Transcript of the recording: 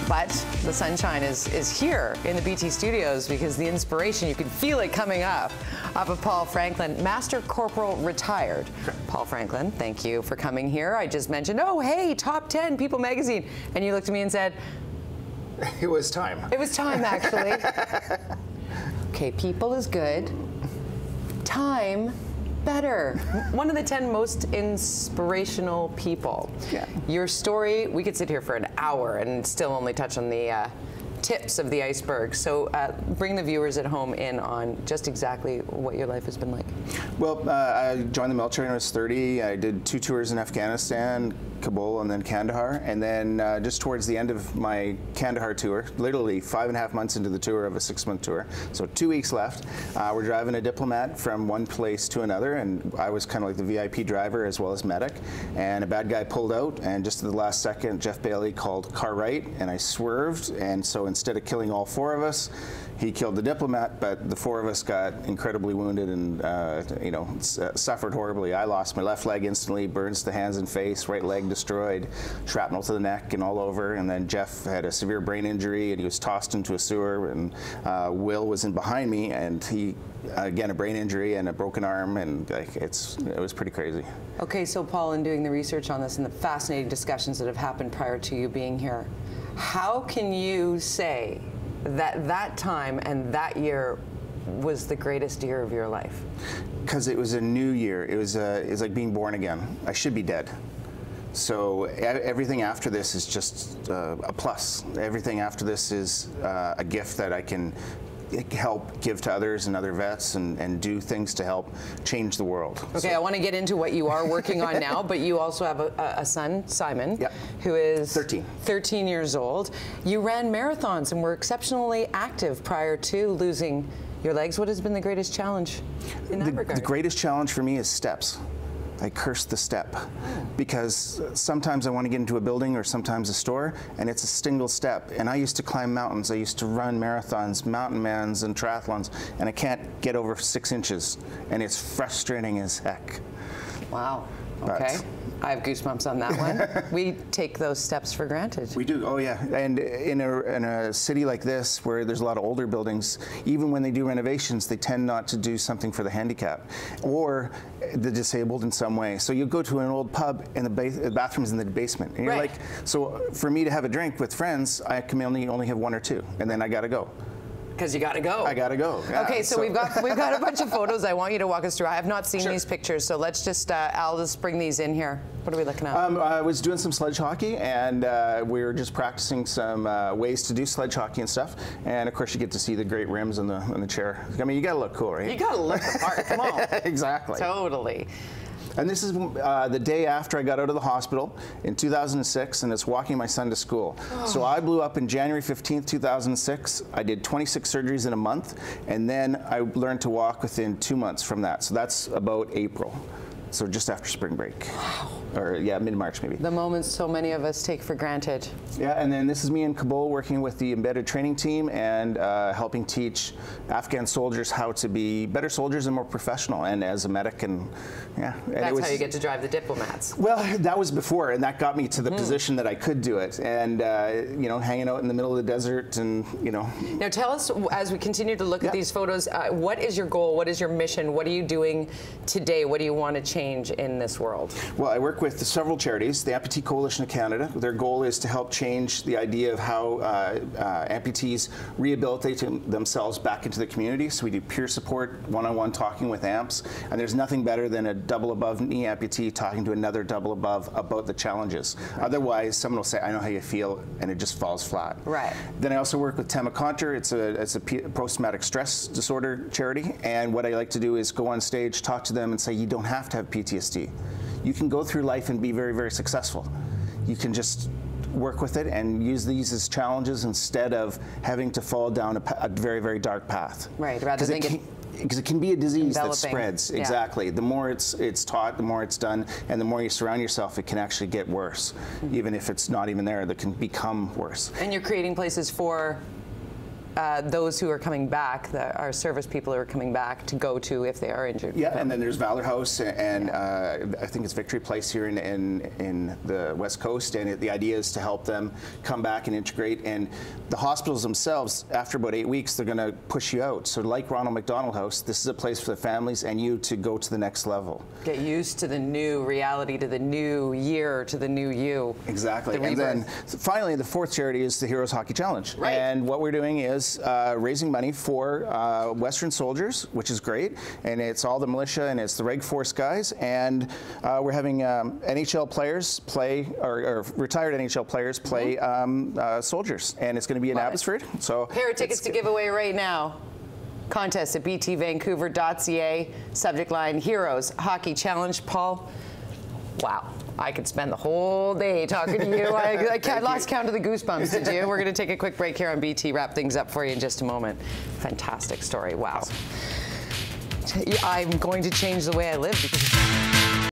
But the sunshine is here in the BT studios because the inspiration, you can feel it coming up off of Paul Franklin, Master Corporal retired. Paul Franklin, thank you for coming here. I just mentioned, oh, hey, top 10 People magazine. And you looked at me and said, it was time. It was time, actually. Okay, People is good. Time, better. One of the 10 most inspirational people. Yeah. Your story, we could sit here for an hour and still only touch on the tips of the iceberg. So bring the viewers at home in on just exactly what your life has been like. Well, I joined the military when I was 30. I did 2 tours in Afghanistan, Kabul, and then Kandahar. And then just towards the end of my Kandahar tour, literally 5.5 months into the tour of a 6-month tour, so 2 weeks left, we're driving a diplomat from one place to another, and I was kind of like the VIP driver as well as medic. And a bad guy pulled out, and just at the last second, Jeff Bailey called car right, and I swerved. And so instead of killing all 4 of us, he killed the diplomat, but the 4 of us got incredibly wounded and suffered horribly. I lost my left leg instantly, burns to hands and face, right leg destroyed, shrapnel to the neck and all over. And then Jeff had a severe brain injury and he was tossed into a sewer, and Will was in behind me, and he, again, a brain injury and a broken arm, and like, it was pretty crazy. Okay, so Paul, in doing the research on this and the fascinating discussions that have happened prior to you being here, how can you say that that time and that year was the greatest year of your life? Because it was a new year. It was like being born again. I should be dead. So everything after this is just a plus. Everything after this is a gift that I can help give to others and other vets and do things to help change the world. Okay, so I want to get into what you are working on now, but you also have a son, Simon, yep, who is 13 years old. You ran marathons and were exceptionally active prior to losing your legs. What has been the greatest challenge in that regard? The greatest challenge for me is steps. I curse the step, because sometimes I want to get into a building or sometimes a store, and it's a single step. And I used to climb mountains. I used to run marathons, mountain mans, and triathlons, and I can't get over 6 inches, and it's frustrating as heck. Wow. Okay. I have goosebumps on that one. We take those steps for granted. We do, oh yeah. And in a city like this, where there's a lot of older buildings, even when they do renovations, they tend not to do something for the handicapped or the disabled in some way. So you go to an old pub and the bathroom's in the basement. And you're like, so for me to have a drink with friends, I can only have 1 or 2, and then I gotta go. Because you got to go. I got to go. Yeah, okay, so we've got a bunch of photos I want you to walk us through. I have not seen these pictures, so let's just, Al, just bring these in here. What are we looking at? I was doing some sledge hockey, and we were just practicing some ways to do sledge hockey and stuff. And of course, you get to see the great rims on the chair. I mean, you got to look cool, right? You got to look the part. Come on. Exactly. Totally. And this is the day after I got out of the hospital in 2006, and it's walking my son to school. Oh. So I blew up in January 15th, 2006. I did 26 surgeries in a month, and then I learned to walk within 2 months from that. So that's about April. So just after spring break. Wow. Or yeah, mid-March maybe. The moments so many of us take for granted. Yeah, and then this is me in Kabul working with the embedded training team and helping teach Afghan soldiers how to be better soldiers and more professional, and as a medic, and yeah. That's how you get to drive the diplomats. Well, that was before, and that got me to the position that I could do it, and you know, hanging out in the middle of the desert, and you know. Now tell us, as we continue to look at these photos, what is your goal? What is your mission? What are you doing today? What do you want to change in this world? Well, I work with several charities. The Amputee Coalition of Canada. Their goal is to help change the idea of how amputees rehabilitate themselves back into the community. So we do peer support, one-on-one talking with amps, and there's nothing better than a double above knee amputee talking to another double above about the challenges. Otherwise, someone will say, "I know how you feel," and it just falls flat. Right. Then I also work with Tamakonter. It's a post-traumatic stress disorder charity, and what I like to do is go on stage, talk to them, and say, you don't have to have PTSD. You can go through life and be very, very successful. You can just work with it and use these as challenges instead of having to fall down a very, very dark path. Right, rather than because it can be a disease that spreads. Yeah. Exactly. The more it's taught, the more it's done, and the more you surround yourself, it can actually get worse. Even if it's not even there, that can become worse. And you're creating places for those who are coming back, our service people who are coming back, to go to if they are injured. Yeah, and then there's Valor House, and I think it's Victory Place here in the West Coast, and the idea is to help them come back and integrate. And the hospitals themselves, after about 8 weeks, they're going to push you out. So like Ronald McDonald House, this is a place for the families and you to go to the next level. Get used to the new reality, to the new year, to the new you. Exactly. And then finally, the fourth charity is the Heroes Hockey Challenge. Right. And what we're doing is raising money for Western soldiers, which is great. And it's all the militia and it's the Reg Force guys. And we're having NHL players play, or retired NHL players play soldiers. And it's going to be in Abbotsford. So pair of tickets to give away right now. Contest at btvancouver.ca. Subject line, Heroes Hockey Challenge. Paul, wow. I could spend the whole day talking to you. I lost count of the goosebumps, did you? We're going to take a quick break here on BT, wrap things up for you in just a moment. Fantastic story. Wow. I'm going to change the way I live because